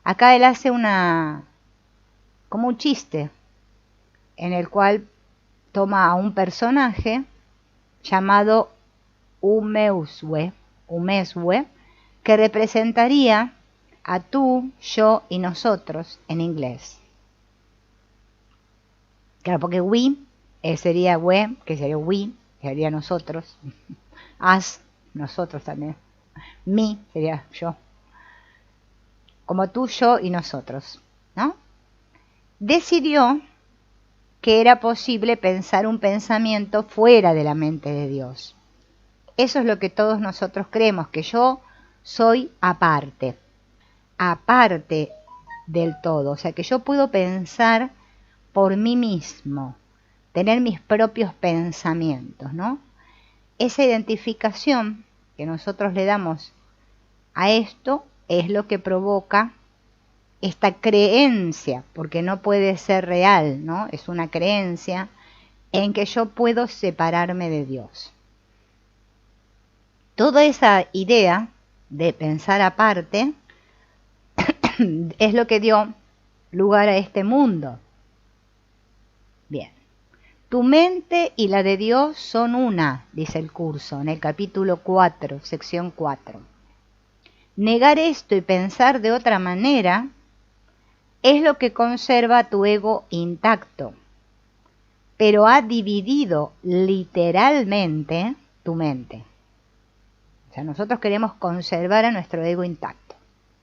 Acá él hace como un chiste, en el cual toma a un personaje llamado Umeswe, que representaría a tú, yo y nosotros en inglés. Claro, porque we sería we, que sería we, que sería nosotros. Us, nosotros también. Me sería yo. Como tú, yo y nosotros, ¿no? Decidió que era posible pensar un pensamiento fuera de la mente de Dios. Eso es lo que todos nosotros creemos, que yo soy aparte del todo. O sea, que yo puedo pensar por mí mismo, tener mis propios pensamientos, ¿no? Esa identificación que nosotros le damos a esto es lo que provoca esta creencia, porque no puede ser real, ¿no? Es una creencia en que yo puedo separarme de Dios. Toda esa idea de pensar aparte es lo que dio lugar a este mundo. Bien. Tu mente y la de Dios son una, dice el curso en el capítulo 4, sección 4. Negar esto y pensar de otra manera es lo que conserva tu ego intacto, pero ha dividido literalmente tu mente. O sea, nosotros queremos conservar a nuestro ego intacto,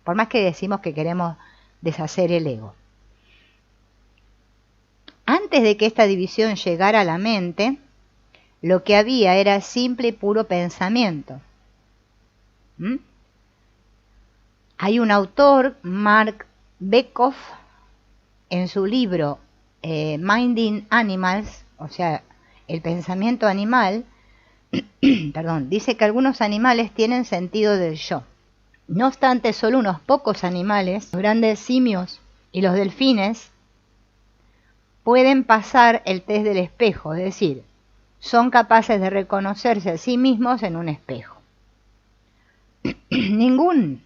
por más que decimos que queremos deshacer el ego. Antes de que esta división llegara a la mente, lo que había era simple y puro pensamiento. Hay un autor, Mark Bekoff, en su libro Minding Animals, o sea, el pensamiento animal, perdón, dice que algunos animales tienen sentido del yo. No obstante, solo unos pocos animales, los grandes simios y los delfines, pueden pasar el test del espejo, es decir, son capaces de reconocerse a sí mismos en un espejo. Ningún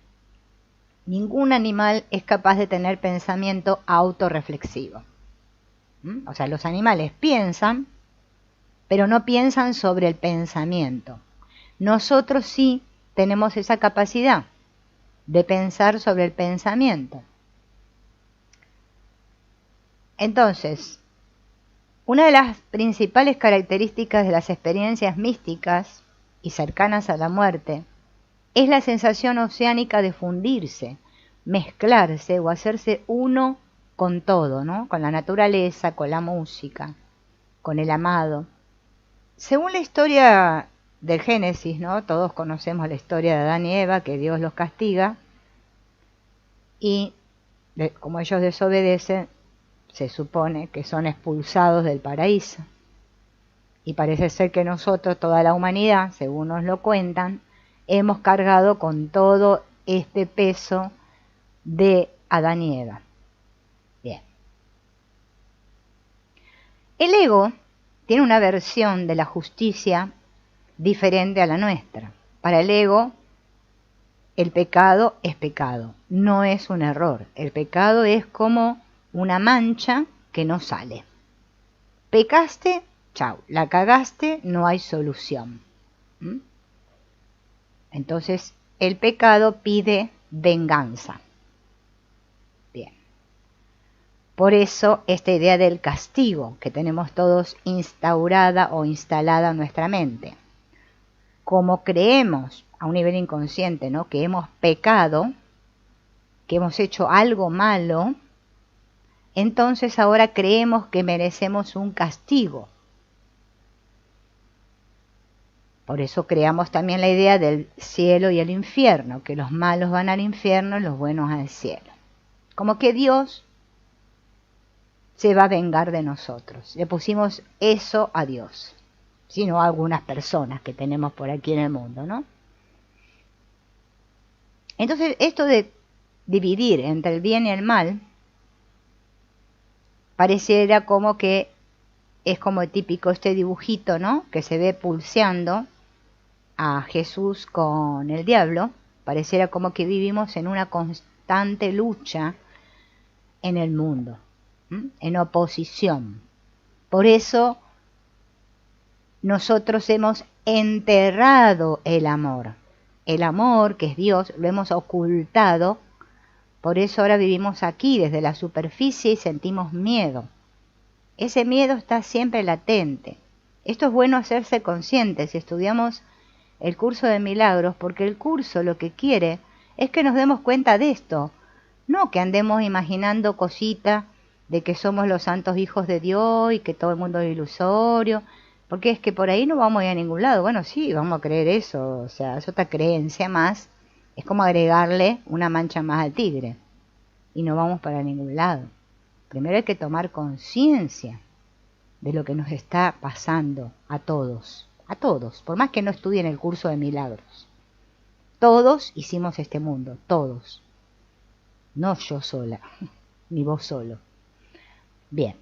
animal es capaz de tener pensamiento autorreflexivo. O sea, los animales piensan, pero no piensan sobre el pensamiento. Nosotros sí tenemos esa capacidad de pensar sobre el pensamiento. Entonces, una de las principales características de las experiencias místicas y cercanas a la muerte es la sensación oceánica de fundirse, mezclarse o hacerse uno con todo, ¿no? Con la naturaleza, con la música, con el amado. Según la historia del Génesis, ¿no? Todos conocemos la historia de Adán y Eva, que Dios los castiga, y como ellos desobedecen, se supone que son expulsados del paraíso. Y parece ser que nosotros, toda la humanidad, según nos lo cuentan, hemos cargado con todo este peso de Adán y Eva. Bien. El ego tiene una versión de la justicia diferente a la nuestra. Para el ego, el pecado es pecado, no es un error. El pecado es como una mancha que no sale. Pecaste, chau, la cagaste, no hay solución. Entonces, el pecado pide venganza. Bien. Por eso, esta idea del castigo que tenemos todos instaurada o instalada en nuestra mente. Como creemos a un nivel inconsciente, ¿no?, que hemos pecado, que hemos hecho algo malo, entonces ahora creemos que merecemos un castigo. Por eso creamos también la idea del cielo y el infierno, que los malos van al infierno y los buenos al cielo. Como que Dios se va a vengar de nosotros. Le pusimos eso a Dios, sino a algunas personas que tenemos por aquí en el mundo, ¿no? Entonces, esto de dividir entre el bien y el mal pareciera como que es como típico este dibujito, ¿no?, que se ve pulseando a Jesús con el diablo. Pareciera como que vivimos en una constante lucha en el mundo, en oposición. Por eso nosotros hemos enterrado el amor. El amor, que es Dios, lo hemos ocultado. Por eso ahora vivimos aquí, desde la superficie, y sentimos miedo. Ese miedo está siempre latente. Esto es bueno hacerse consciente si estudiamos el curso de milagros, porque el curso lo que quiere es que nos demos cuenta de esto. No que andemos imaginando cositas de que somos los santos hijos de Dios y que todo el mundo es ilusorio, porque es que por ahí no vamos a ir a ningún lado. Bueno, sí, vamos a creer eso, o sea, es otra creencia más, es como agregarle una mancha más al tigre, y no vamos para ningún lado. Primero hay que tomar conciencia de lo que nos está pasando a todos, por más que no estudien el curso de milagros. Todos hicimos este mundo, todos. No yo sola, ni vos solo. Bien.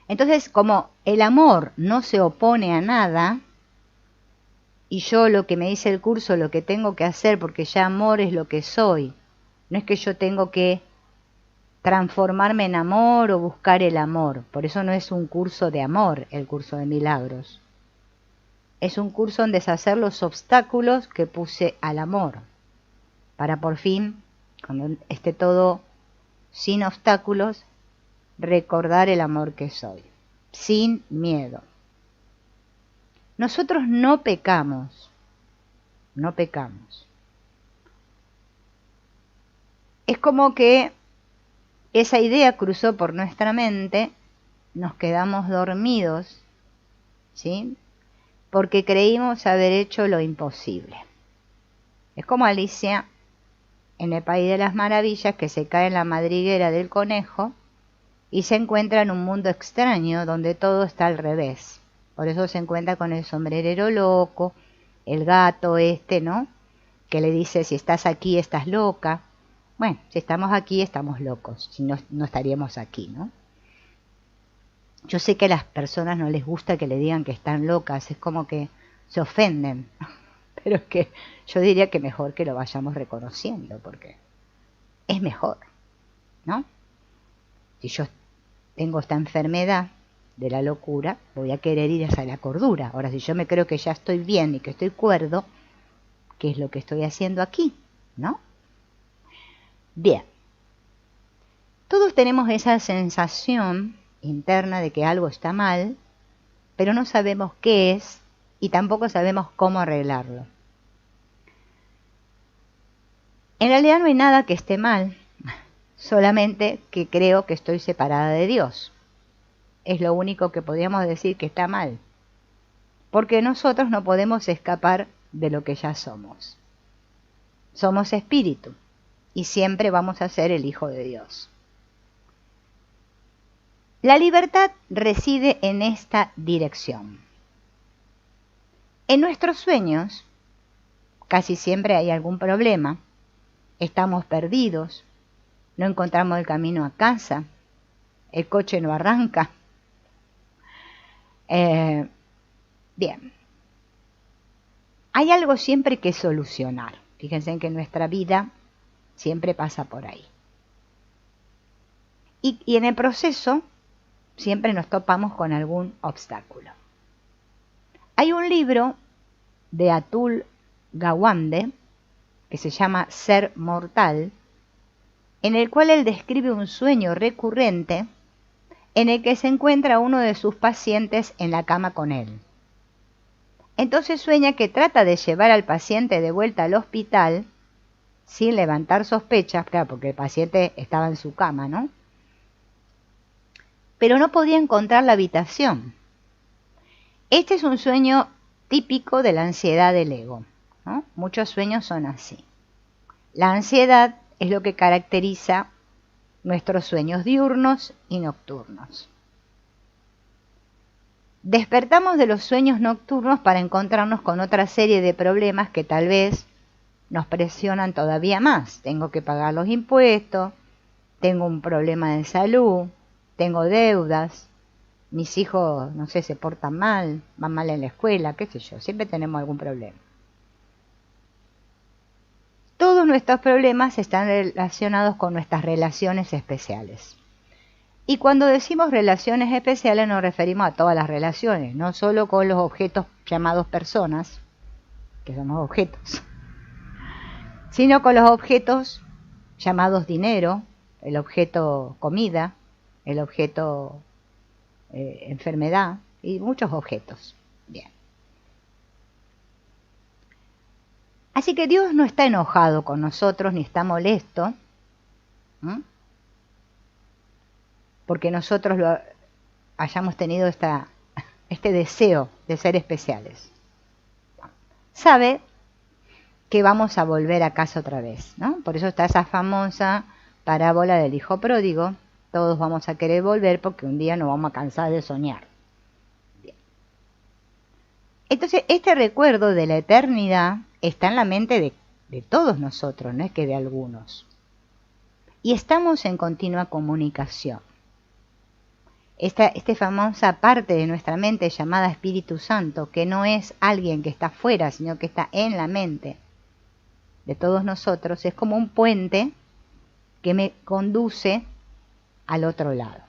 Entonces, como el amor no se opone a nada, y yo lo que me dice el curso, lo que tengo que hacer, porque ya amor es lo que soy, no es que yo tengo que transformarme en amor o buscar el amor. Por eso no es un curso de amor, el curso de milagros. Es un curso en deshacer los obstáculos que puse al amor, para por fin, cuando esté todo sin obstáculos, recordar el amor que soy, sin miedo. Nosotros no pecamos, no pecamos. Es como que esa idea cruzó por nuestra mente, nos quedamos dormidos, ¿sí? Porque creímos haber hecho lo imposible. Es como Alicia en el País de las Maravillas, que se cae en la madriguera del conejo y se encuentra en un mundo extraño donde todo está al revés. Por eso se encuentra con el sombrerero loco, el gato ¿no? Que le dice, si estás aquí, estás loca. Bueno, si estamos aquí, estamos locos, si no, no estaríamos aquí, ¿no? Yo sé que a las personas no les gusta que le digan que están locas, es como que se ofenden, pero es que yo diría que mejor que lo vayamos reconociendo, porque es mejor, ¿no? Si yo tengo esta enfermedad de la locura, voy a querer ir hacia la cordura. Ahora, si yo me creo que ya estoy bien y que estoy cuerdo, ¿qué es lo que estoy haciendo aquí? ¿No? Bien. Todos tenemos esa sensación interna de que algo está mal, pero no sabemos qué es y tampoco sabemos cómo arreglarlo. En realidad no hay nada que esté mal, solamente que creo que estoy separada de Dios. Es lo único que podríamos decir que está mal, porque nosotros no podemos escapar de lo que ya somos. Somos espíritu y siempre vamos a ser el Hijo de Dios. La libertad reside en esta dirección. En nuestros sueños casi siempre hay algún problema, estamos perdidos, no encontramos el camino a casa, el coche no arranca. Bien, hay algo siempre que solucionar. Fíjense que nuestra vida siempre pasa por ahí. Y en el proceso siempre nos topamos con algún obstáculo. Hay un libro de Atul Gawande que se llama Ser Mortal, en el cual él describe un sueño recurrente en el que se encuentra uno de sus pacientes en la cama con él. Entonces sueña que trata de llevar al paciente de vuelta al hospital sin levantar sospechas, claro, porque el paciente estaba en su cama, ¿no? Pero no podía encontrar la habitación. Este es un sueño típico de la ansiedad del ego, ¿no? Muchos sueños son así. La ansiedad es lo que caracteriza nuestros sueños diurnos y nocturnos. Despertamos de los sueños nocturnos para encontrarnos con otra serie de problemas que tal vez nos presionan todavía más. Tengo que pagar los impuestos, tengo un problema de salud, tengo deudas, mis hijos, no sé, se portan mal, van mal en la escuela, qué sé yo, siempre tenemos algún problema. Todo todos nuestros problemas están relacionados con nuestras relaciones especiales. Y cuando decimos relaciones especiales nos referimos a todas las relaciones, no solo con los objetos llamados personas, que son los objetos, sino con los objetos llamados dinero, el objeto comida, el objeto enfermedad y muchos objetos. Bien. Así que Dios no está enojado con nosotros ni está molesto, porque nosotros hayamos tenido este deseo de ser especiales. Sabe que vamos a volver a casa otra vez, ¿no? Por eso está esa famosa parábola del hijo pródigo. Todos vamos a querer volver porque un día nos vamos a cansar de soñar. Bien. Entonces, este recuerdo de la eternidad está en la mente de todos nosotros, no es que de algunos. Y estamos en continua comunicación. Esta famosa parte de nuestra mente llamada Espíritu Santo, que no es alguien que está afuera, sino que está en la mente de todos nosotros, es como un puente que me conduce al otro lado.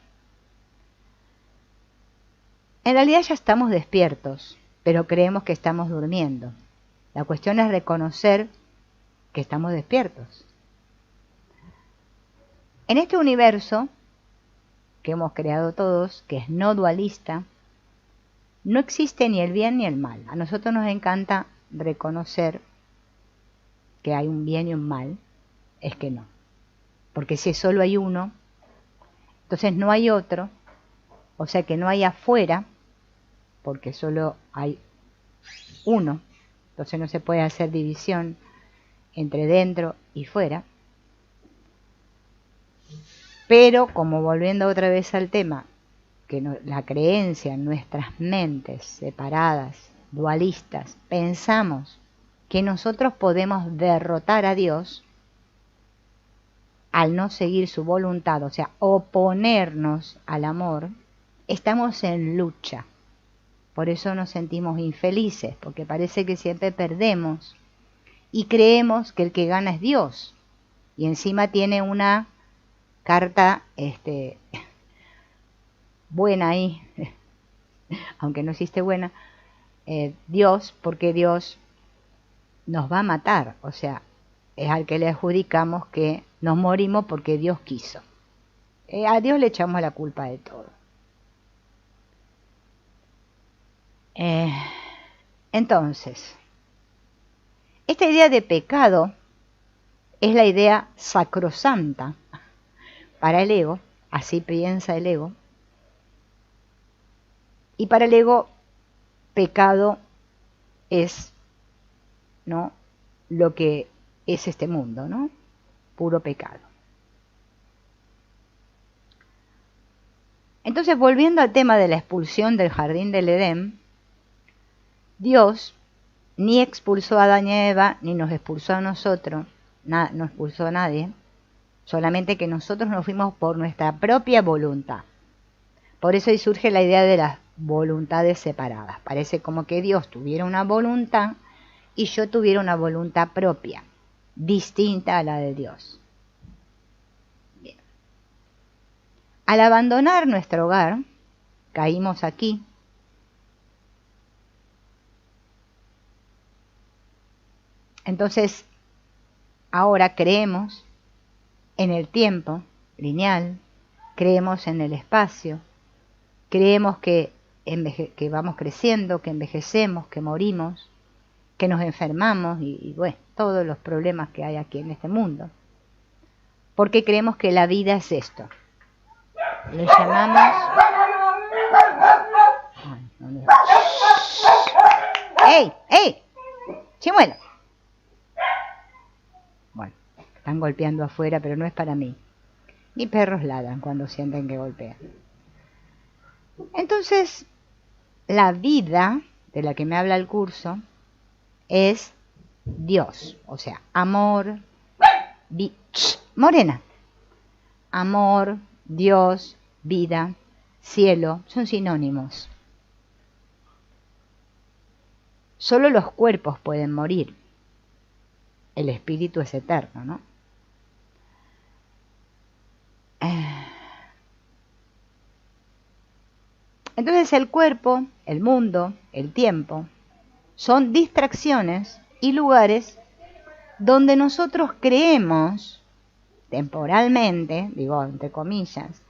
En realidad ya estamos despiertos, pero creemos que estamos durmiendo. La cuestión es reconocer que estamos despiertos. En este universo que hemos creado todos, que es no dualista, no existe ni el bien ni el mal. A nosotros nos encanta reconocer que hay un bien y un mal, es que no. Porque si solo hay uno, entonces no hay otro, o sea que no hay afuera, porque solo hay uno, entonces no se puede hacer división entre dentro y fuera. Pero, como volviendo otra vez al tema, que la creencia en nuestras mentes separadas, dualistas, pensamos que nosotros podemos derrotar a Dios al no seguir su voluntad, o sea, oponernos al amor, estamos en lucha. Por eso nos sentimos infelices, porque parece que siempre perdemos y creemos que el que gana es Dios. Y encima tiene una carta buena ahí, aunque no existe buena, Dios, porque Dios nos va a matar, o sea, es al que le adjudicamos que nos morimos porque Dios quiso. A Dios le echamos la culpa de todo. Entonces, esta idea de pecado es la idea sacrosanta para el ego, así piensa el ego, y para el ego pecado es, ¿no?, lo que es este mundo, ¿no?, puro pecado. Entonces, volviendo al tema de la expulsión del jardín del Edén, Dios ni expulsó a Adán y a Eva, ni nos expulsó a nosotros, no expulsó a nadie, solamente que nosotros nos fuimos por nuestra propia voluntad. Por eso ahí surge la idea de las voluntades separadas. Parece como que Dios tuviera una voluntad y yo tuviera una voluntad propia, distinta a la de Dios. Bien. Al abandonar nuestro hogar, caímos aquí. Entonces, ahora creemos en el tiempo lineal, creemos en el espacio, creemos que vamos creciendo, que envejecemos, que morimos, que nos enfermamos y bueno, todos los problemas que hay aquí en este mundo. Porque creemos que la vida es esto. Le llamamos... ¡Ey! ¡Ey! ¡Chimuelo! Bueno, están golpeando afuera, pero no es para mí. Mis perros ladran cuando sienten que golpean. Entonces, la vida de la que me habla el curso es Dios, o sea, amor, Morena, amor, Dios, vida, cielo, son sinónimos. Solo los cuerpos pueden morir. el espíritu es eterno, ¿no? Entonces el cuerpo, el mundo, el tiempo, son distracciones y lugares donde nosotros creemos, temporalmente, digo entre comillas,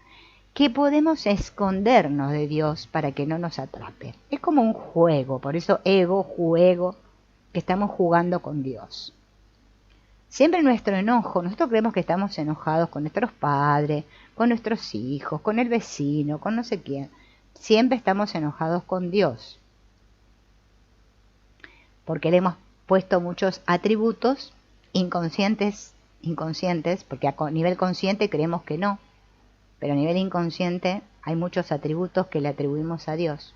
que podemos escondernos de Dios para que no nos atrape. Es como un juego, por eso juego, que estamos jugando con Dios. Siempre nuestro enojo, nosotros creemos que estamos enojados con nuestros padres, con nuestros hijos, con el vecino, con no sé quién. Siempre estamos enojados con Dios. Porque le hemos puesto muchos atributos inconscientes, porque a nivel consciente creemos que no, pero a nivel inconsciente hay muchos atributos que le atribuimos a Dios.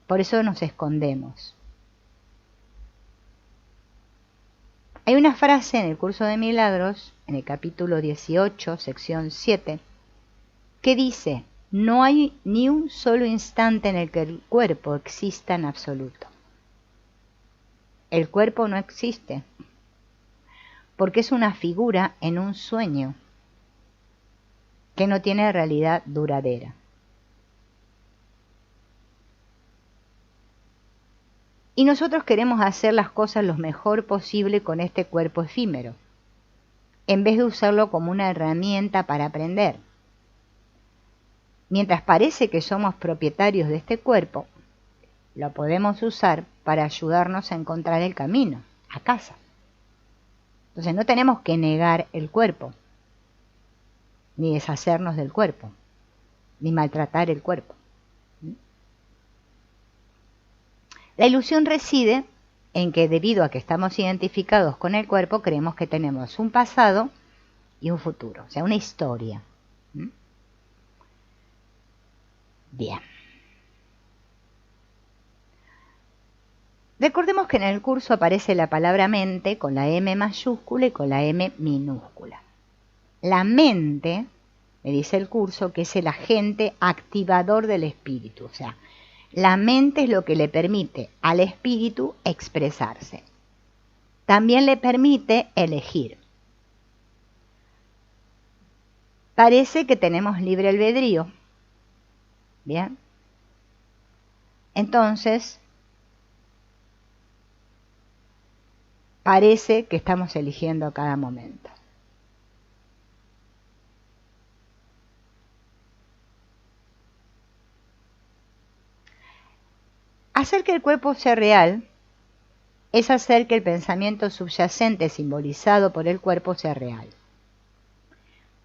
Por eso nos escondemos. Hay una frase en el curso de milagros, en el capítulo 18, sección 7, que dice: no hay ni un solo instante en el que el cuerpo exista en absoluto. El cuerpo no existe, porque es una figura en un sueño que no tiene realidad duradera. Y nosotros queremos hacer las cosas lo mejor posible con este cuerpo efímero, en vez de usarlo como una herramienta para aprender. Mientras parece que somos propietarios de este cuerpo, lo podemos usar para ayudarnos a encontrar el camino a casa. Entonces no tenemos que negar el cuerpo, ni deshacernos del cuerpo, ni maltratar el cuerpo. La ilusión reside en que debido a que estamos identificados con el cuerpo, creemos que tenemos un pasado y un futuro, o sea, una historia. Bien. Recordemos que en el curso aparece la palabra mente con la M mayúscula y con la M minúscula. La mente, me dice el curso, que es el agente activador del espíritu, o sea, la mente es lo que le permite al espíritu expresarse. También le permite elegir. Parece que tenemos libre albedrío. Bien. Entonces, parece que estamos eligiendo a cada momento. Hacer que el cuerpo sea real es hacer que el pensamiento subyacente simbolizado por el cuerpo sea real.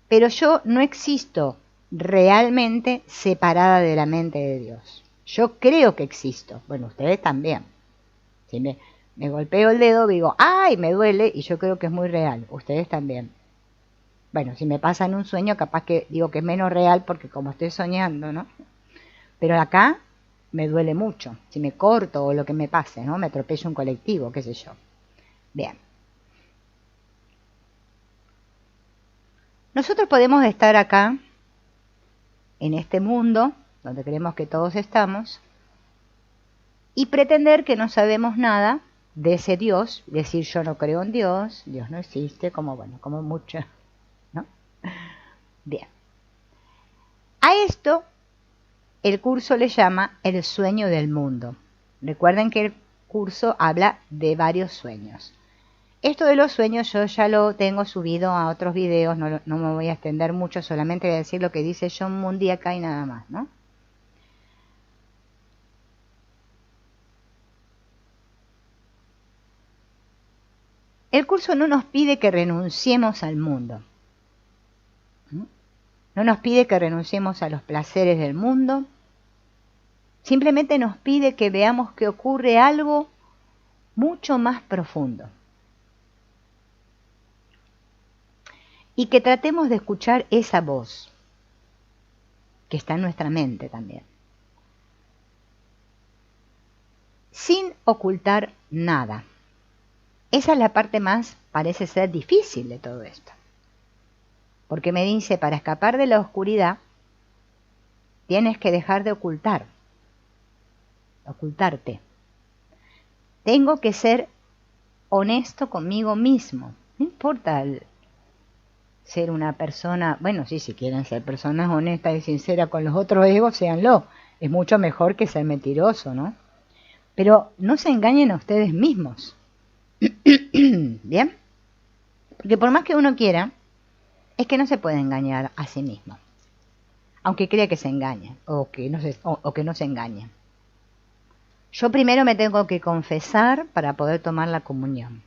Pero yo no existo realmente separada de la mente de Dios. Yo creo que existo. Bueno, ustedes también. Si me golpeo el dedo, digo, ¡ay! Me duele, y yo creo que es muy real. Ustedes también. Bueno, si me pasa en un sueño, capaz que digo que es menos real porque como estoy soñando, ¿no? Pero acá me duele mucho. Si me corto o lo que me pase, ¿no? Me atropello un colectivo, qué sé yo. Bien. Nosotros podemos estar acá, en este mundo, donde creemos que todos estamos, y pretender que no sabemos nada de ese Dios, decir yo no creo en Dios, Dios no existe, como mucho, ¿no? Bien. A esto el curso le llama el sueño del mundo. Recuerden que el curso habla de varios sueños. Esto de los sueños yo ya lo tengo subido a otros videos, no me voy a extender mucho, solamente voy a decir lo que dice Jon Mundy acá y nada más, ¿no? El curso no nos pide que renunciemos al mundo. No nos pide que renunciemos a los placeres del mundo. Simplemente nos pide que veamos que ocurre algo mucho más profundo. Y que tratemos de escuchar esa voz que está en nuestra mente también. Sin ocultar nada. Esa es la parte más, parece ser, difícil de todo esto. Porque me dice, para escapar de la oscuridad, tienes que dejar de ocultarte. Tengo que ser honesto conmigo mismo. No importa ser una persona, bueno, sí, si quieren ser personas honestas y sinceras con los otros egos, séanlo. Es mucho mejor que ser mentiroso, ¿no? Pero no se engañen a ustedes mismos. ¿Bien? Porque por más que uno quiera, es que no se puede engañar a sí mismo. Aunque crea que se engaña o que no se engaña. Yo primero me tengo que confesar para poder tomar la comunión.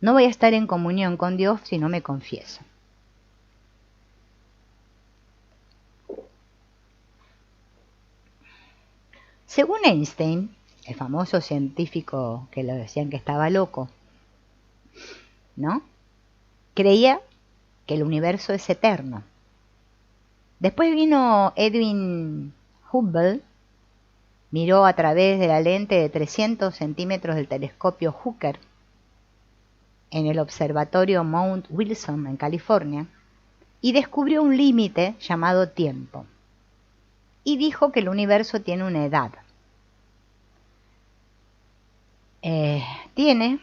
No voy a estar en comunión con Dios si no me confieso. Según Einstein, el famoso científico que lo decían que estaba loco, ¿no? Creía que el universo es eterno. Después vino Edwin Hubble, miró a través de la lente de 300 centímetros del telescopio Hooker en el observatorio Mount Wilson en California y descubrió un límite llamado tiempo. Y dijo que el universo tiene una edad. Tiene,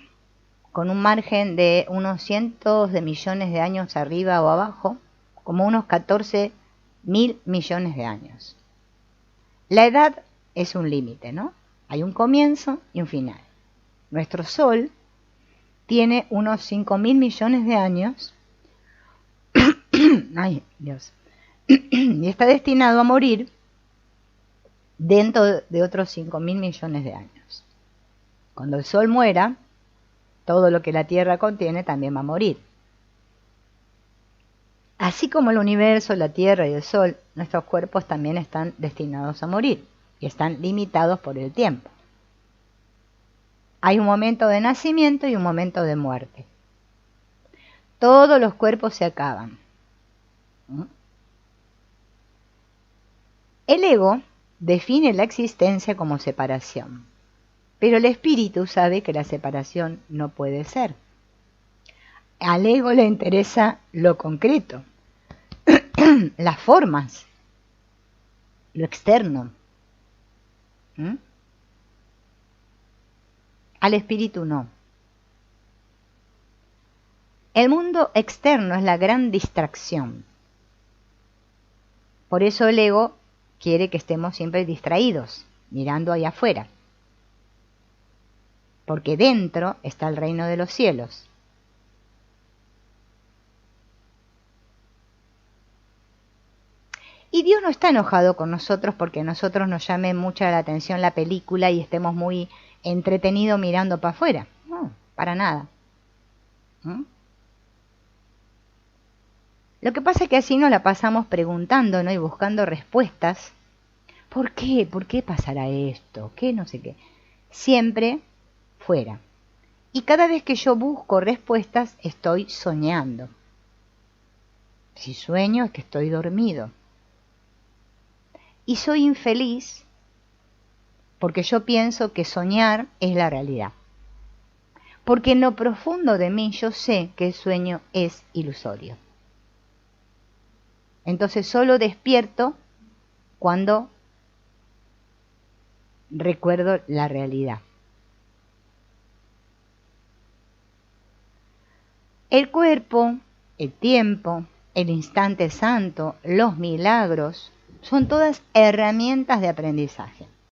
con un margen de unos cientos de millones de años arriba o abajo, como unos 14.000 millones de años. La edad es un límite, ¿no? Hay un comienzo y un final. Nuestro Sol tiene unos 5.000 millones de años. Ay, Dios. Y está destinado a morir dentro de otros 5.000 millones de años. Cuando el Sol muera, todo lo que la Tierra contiene también va a morir. Así como el universo, la Tierra y el Sol, nuestros cuerpos también están destinados a morir y están limitados por el tiempo. Hay un momento de nacimiento y un momento de muerte. Todos los cuerpos se acaban. El ego define la existencia como separación, pero el espíritu sabe que la separación no puede ser. Al ego le interesa lo concreto, las formas, lo externo. Al espíritu no. El mundo externo es la gran distracción. Por eso el ego quiere que estemos siempre distraídos, mirando allá afuera. Porque dentro está el reino de los cielos. Y Dios no está enojado con nosotros porque nosotros nos llame mucho la atención la película y estemos muy entretenidos mirando para afuera. No, para nada. Lo que pasa es que así nos la pasamos preguntándonos y buscando respuestas. ¿Por qué? ¿Por qué pasará esto? ¿Qué? No sé qué. Siempre fuera. Y cada vez que yo busco respuestas, estoy soñando. Si sueño es que estoy dormido. Y soy infeliz porque yo pienso que soñar es la realidad. Porque en lo profundo de mí yo sé que el sueño es ilusorio. Entonces solo despierto cuando recuerdo la realidad. El cuerpo, el tiempo, el instante santo, los milagros, son todas herramientas de aprendizaje.